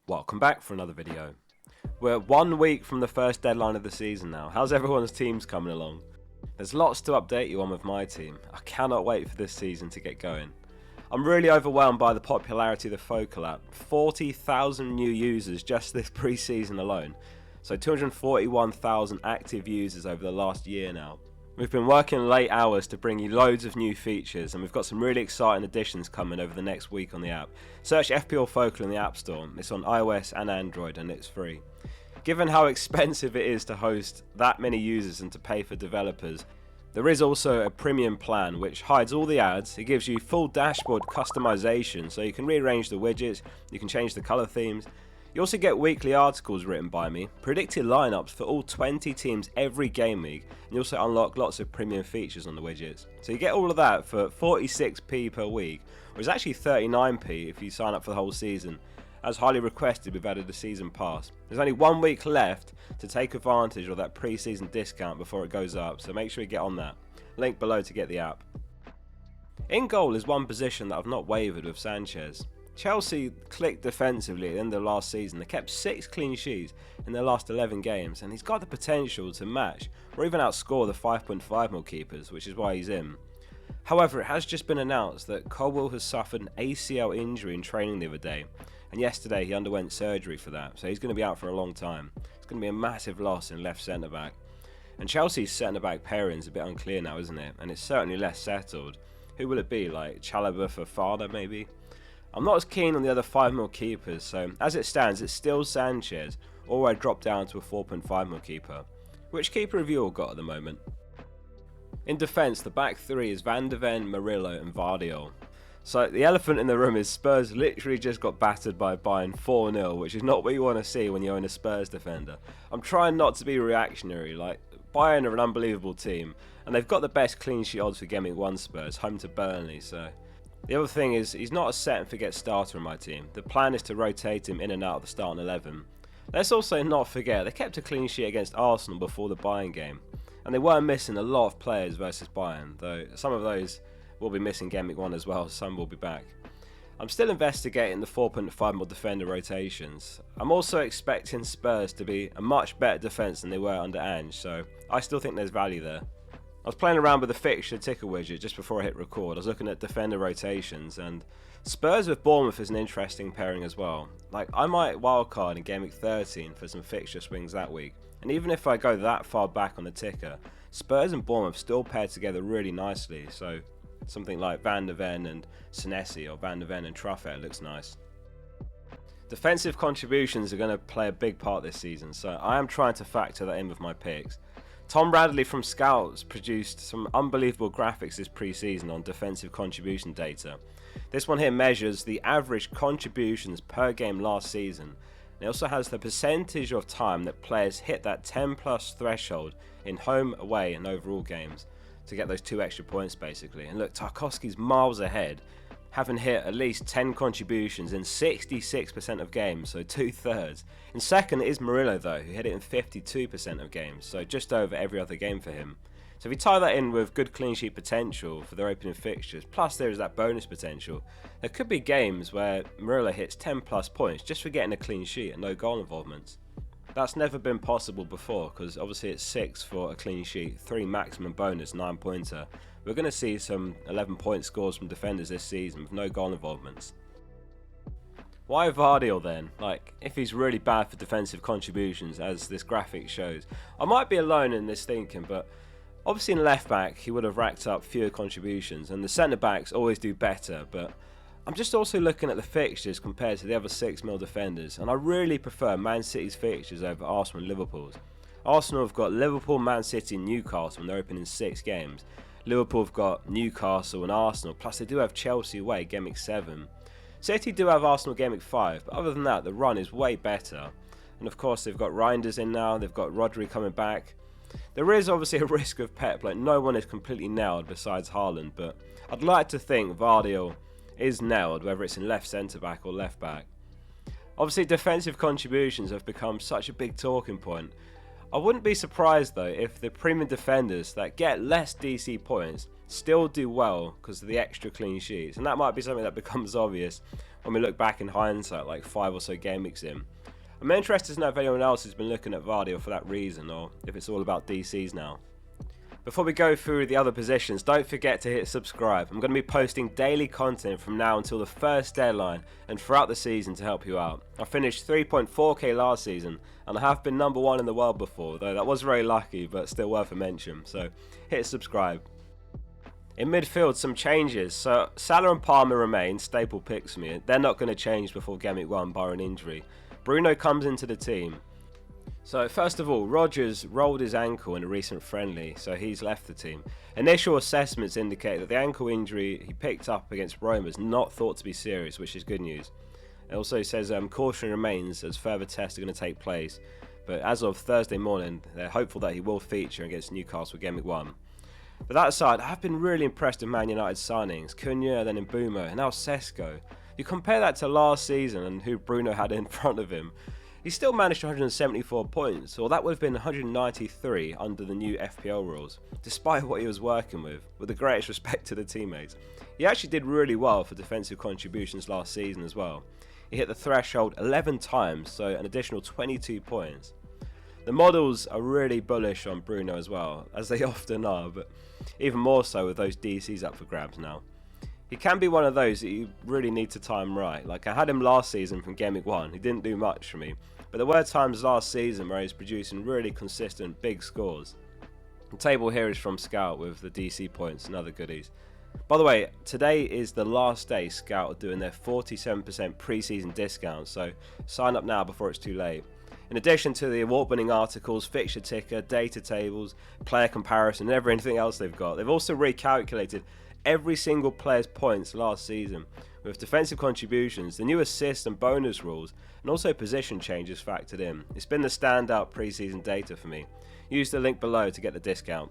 Welcome back for another video. We're 1 week from the first deadline of the season now. How's everyone's teams coming along? There's lots to update you on with my team. I cannot wait for this season to get going. I'm really overwhelmed by the popularity of the Focal app. 40,000 new users just this pre-season alone. So 241,000 active users over the last year now. We've been working late hours to bring you loads of new features, and we've got some really exciting additions coming over the next week on the app. Search FPL Focal in the App Store. It's on iOS and Android and it's free. Given how expensive it is to host that many users and to pay for developers, there is also a premium plan which hides all the ads. It gives you full dashboard customization, so you can rearrange the widgets, you can change the color themes. You also get weekly articles written by me, predicted lineups for all 20 teams every game week, and you also unlock lots of premium features on the widgets. So you get all of that for 46p per week, or it's actually 39p if you sign up for the whole season. As highly requested, we've added a season pass. There's only 1 week left to take advantage of that pre-season discount before it goes up, so make sure you get on that. Link below to get the app. In goal is one position that I've not wavered with Sanchez. Chelsea clicked defensively at the end of last season. They kept 6 clean sheets in their last 11 games, and he's got the potential to match or even outscore the 5.5 keepers, which is why he's in. However, it has just been announced that Colwell has suffered an ACL injury in training the other day, and yesterday he underwent surgery for that, so he's going to be out for a long time. It's going to be a massive loss in left centre back. And Chelsea's centre back pairing is a bit unclear now, isn't it? And it's certainly less settled. Who will it be? Like Chalobah for Fada maybe? I'm not as keen on the other 5 keepers, so as it stands it's still Sanchez, or I drop down to a 4.5 keeper. Which keeper have you all got at the moment? In defence, the back 3 is Van de Ven, Murillo and Vardiol. So the elephant in the room is Spurs literally just got battered by Bayern 4-0, which is not what you want to see when you own a Spurs defender. I'm trying not to be reactionary, like Bayern are an unbelievable team, and they've got the best clean sheet odds for Gameweek 1 Spurs, home to Burnley, so... The other thing is, he's not a set and forget starter in my team. The plan is to rotate him in and out of the starting 11. Let's also not forget, they kept a clean sheet against Arsenal before the Bayern game, and they were missing a lot of players versus Bayern, though some of those will be missing Gameweek 1 as well, some will be back. I'm still investigating the 4.5 defender rotations. I'm also expecting Spurs to be a much better defence than they were under Ange, so I still think there's value there. I was playing around with the fixture ticker widget just before I hit record. I was looking at defender rotations, and Spurs with Bournemouth is an interesting pairing as well. Like, I might wildcard in Gameweek 13 for some fixture swings that week, and even if I go that far back on the ticker, Spurs and Bournemouth still pair together really nicely, so something like Van de Ven and Senesi or Van de Ven and Truffet looks nice. Defensive contributions are going to play a big part this season, so I am trying to factor that in with my picks. Tom Bradley from Scouts produced some unbelievable graphics this pre-season on defensive contribution data. This one here measures the average contributions per game last season. It also has the percentage of time that players hit that 10 plus threshold in home, away and overall games to get those 2 extra points basically. And look, Tarkowski's miles ahead, having hit at least 10 contributions in 66% of games, so 2/3. And second is Murillo though, who hit it in 52% of games, so just over every other game for him. So if you tie that in with good clean sheet potential for their opening fixtures, plus there is that bonus potential, there could be games where Murillo hits 10 plus points just for getting a clean sheet and no goal involvements. That's never been possible before, because obviously it's 6 for a clean sheet, 3 maximum bonus, 9 pointer. We're going to see some 11-point scores from defenders this season with no goal involvements. Why Vardiol then? Like, if he's really bad for defensive contributions, as this graphic shows. I might be alone in this thinking, but obviously in left back he would have racked up fewer contributions, and the centre backs always do better, but I'm just also looking at the fixtures compared to the other 6 defenders, and I really prefer Man City's fixtures over Arsenal and Liverpool's. Arsenal have got Liverpool, Man City and Newcastle and they're opening 6 games. Liverpool have got Newcastle and Arsenal, plus they do have Chelsea away, Gameweek 7. City do have Arsenal Gameweek 5, but other than that, the run is way better. And of course, they've got Reinders in now, they've got Rodri coming back. There is obviously a risk of Pep, like no one is completely nailed besides Haaland, but I'd like to think Vardiol is nailed, whether it's in left centre-back or left-back. Obviously, defensive contributions have become such a big talking point. I wouldn't be surprised though if the premium defenders that get less DC points still do well because of the extra clean sheets, and that might be something that becomes obvious when we look back in hindsight, like 5 or so game weeks in. I'm interested to know if anyone else has been looking at Vardy for that reason, or if it's all about DCs now. Before we go through the other positions, don't forget to hit subscribe. I'm going to be posting daily content from now until the first deadline and throughout the season to help you out. I finished 3.4k last season and I have been number 1 in the world before, though that was very lucky but still worth a mention, so hit subscribe. In midfield, some changes. So Salah and Palmer remain staple picks for me. They're not going to change before Gameweek 1 barring injury. Bruno comes into the team. So first of all, Rodgers rolled his ankle in a recent friendly, so he's left the team. Initial assessments indicate that the ankle injury he picked up against Roma is not thought to be serious, which is good news. It also says caution remains as further tests are going to take place, but as of Thursday morning, they're hopeful that he will feature against Newcastle Gameweek 1. But that aside, I've been really impressed with Man United's signings, Cunha, then Mbeumo, and now Sesko. You compare that to last season and who Bruno had in front of him, he still managed 174 points, or that would have been 193 under the new FPL rules, despite what he was working with the greatest respect to the teammates. He actually did really well for defensive contributions last season as well. He hit the threshold 11 times, so an additional 22 points. The models are really bullish on Bruno as well, as they often are, but even more so with those DCs up for grabs now. He can be one of those that you really need to time right. Like I had him last season from Gameweek 1, he didn't do much for me, but there were times last season where he's producing really consistent big scores. The table here is from Scout with the DC points and other goodies. By the way, today is the last day Scout are doing their 47% pre-season discount, so sign up now before it's too late. In addition to the award-winning articles, fixture ticker, data tables, player comparison and everything else they've got, they've also recalculated every single player's points last season, with defensive contributions, the new assist and bonus rules, and also position changes factored in. It's been the standout pre-season data for me. Use the link below to get the discount.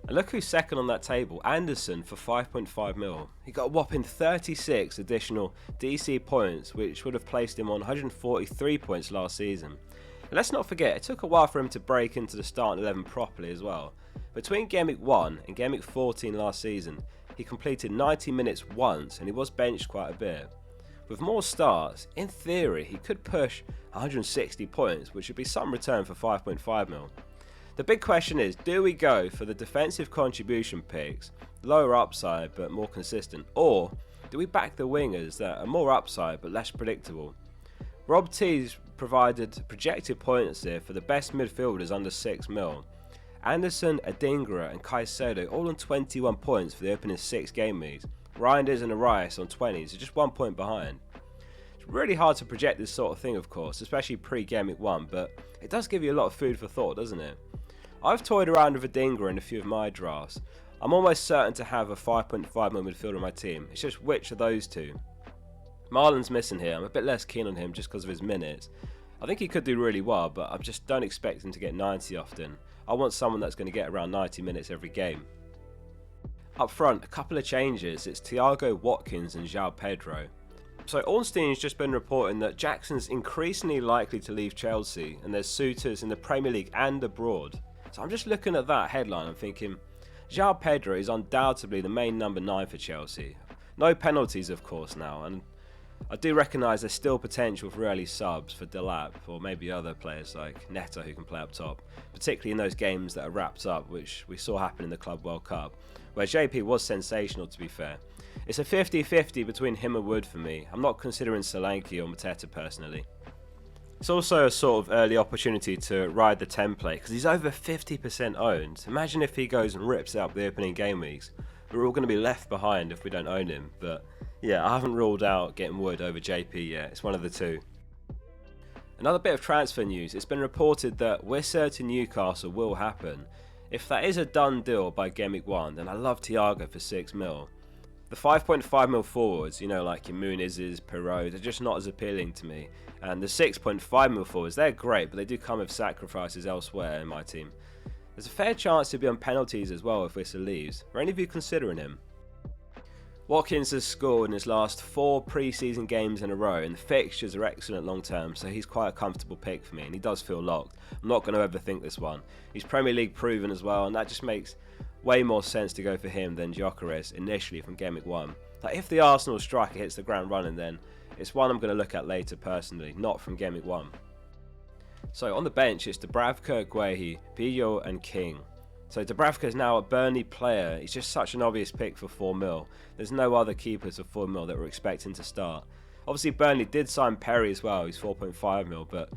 And look who's second on that table, Anderson for 5.5 mil. He got a whopping 36 additional DC points, which would have placed him on 143 points last season. And let's not forget, it took a while for him to break into the starting 11 properly as well. Between Gameweek 1 and Gameweek 14 last season, he completed 90 minutes once and he was benched quite a bit. With more starts, in theory, he could push 160 points, which would be some return for 5.5 mil. The big question is, do we go for the defensive contribution picks, lower upside but more consistent, or do we back the wingers that are more upside but less predictable? Rob T's provided projected points here for the best midfielders under 6 mil. Anderson, Adingra and Caicedo all on 21 points for the opening 6 game weeks. Reinders and Arias on 20, so just 1 point behind. It's really hard to project this sort of thing, of course, especially pre-Game Week 1, but it does give you a lot of food for thought, doesn't it? I've toyed around with Adingra in a few of my drafts. I'm almost certain to have a 5.5 mil midfielder on my team. It's just which of those two. Marlon's missing here. I'm a bit less keen on him just because of his minutes. I think he could do really well, but I just don't expect him to get 90 often. I want someone that's going to get around 90 minutes every game. Up front, a couple of changes. It's Thiago, Watkins and João Pedro. So Ornstein's just been reporting that Jackson's increasingly likely to leave Chelsea and there's suitors in the Premier League and abroad. So I'm just looking at that headline and thinking, João Pedro is undoubtedly the main number 9 for Chelsea. No penalties of course now, and I do recognise there's still potential for early subs for Delap or maybe other players like Neto who can play up top, particularly in those games that are wrapped up, which we saw happen in the Club World Cup, where JP was sensational to be fair. It's a 50-50 between him and Wood for me. I'm not considering Solanke or Mateta personally. It's also a sort of early opportunity to ride the template because he's over 50% owned. Imagine if he goes and rips out the opening game weeks. We're all going to be left behind if we don't own him, but yeah, I haven't ruled out getting Wood over JP yet. It's one of the two. Another bit of transfer news. It's been reported that Wissa to Newcastle will happen. If that is a done deal by Game Week 1, then I love Thiago for 6 mil. The 5.5 mil forwards, you know, like your Muniz's, Perot, they're just not as appealing to me. And the 6.5 mil forwards, they're great, but they do come with sacrifices elsewhere in my team. There's a fair chance to be on penalties as well if Wissa leaves. Are any of you considering him? Watkins has scored in his last 4 pre-season games in a row, and the fixtures are excellent long term, so he's quite a comfortable pick for me, and he does feel locked. I'm not going to overthink this one. He's Premier League proven as well, and that just makes way more sense to go for him than Gyökeres initially from Game Week 1. Like, if the Arsenal striker hits the ground running, then it's one I'm going to look at later personally, not from Gameweek 1. So on the bench, it's Dubravka, Guehi, Billo and King. So Dubravka is now a Burnley player. He's just such an obvious pick for 4 mil. There's no other keepers for 4 mil that we're expecting to start. Obviously Burnley did sign Perry as well, he's 4.5 mil, but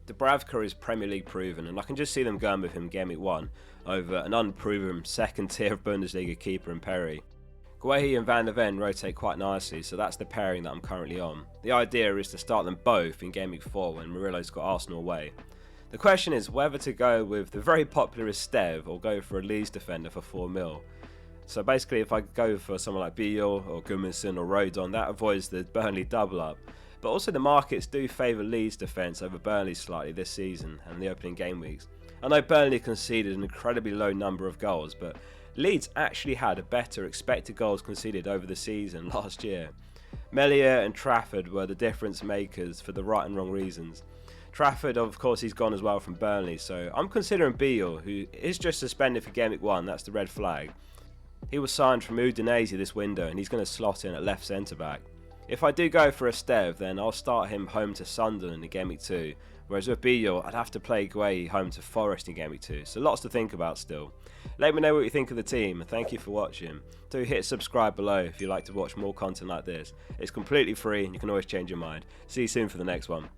Dubravka is Premier League proven, and I can just see them going with him Gameweek 1 over an unproven second tier Bundesliga keeper in Perry. Guehi and Van der Ven rotate quite nicely, so that's the pairing that I'm currently on. The idea is to start them both in Gameweek 4 when Murillo's got Arsenal away. The question is whether to go with the very popular Esteve or go for a Leeds defender for 4 mil. So basically if I go for someone like Billo or Gudmundsson or Rodon, that avoids the Burnley double up. But also the markets do favour Leeds defence over Burnley slightly this season and the opening game weeks. I know Burnley conceded an incredibly low number of goals, but Leeds actually had a better expected goals conceded over the season last year. Meslier and Trafford were the difference makers for the right and wrong reasons. Trafford, of course, he's gone as well from Burnley, so I'm considering Billo, who is just suspended for Gameweek 1, that's the red flag. He was signed from Udinese this window and he's going to slot in at left centre-back. If I do go for Esteve, then I'll start him home to Sunderland in Gameweek 2, whereas with Billo, I'd have to play Guehi home to Forest in Gameweek 2, so lots to think about still. Let me know what you think of the team, and thank you for watching. Do hit subscribe below if you'd like to watch more content like this. It's completely free and you can always change your mind. See you soon for the next one.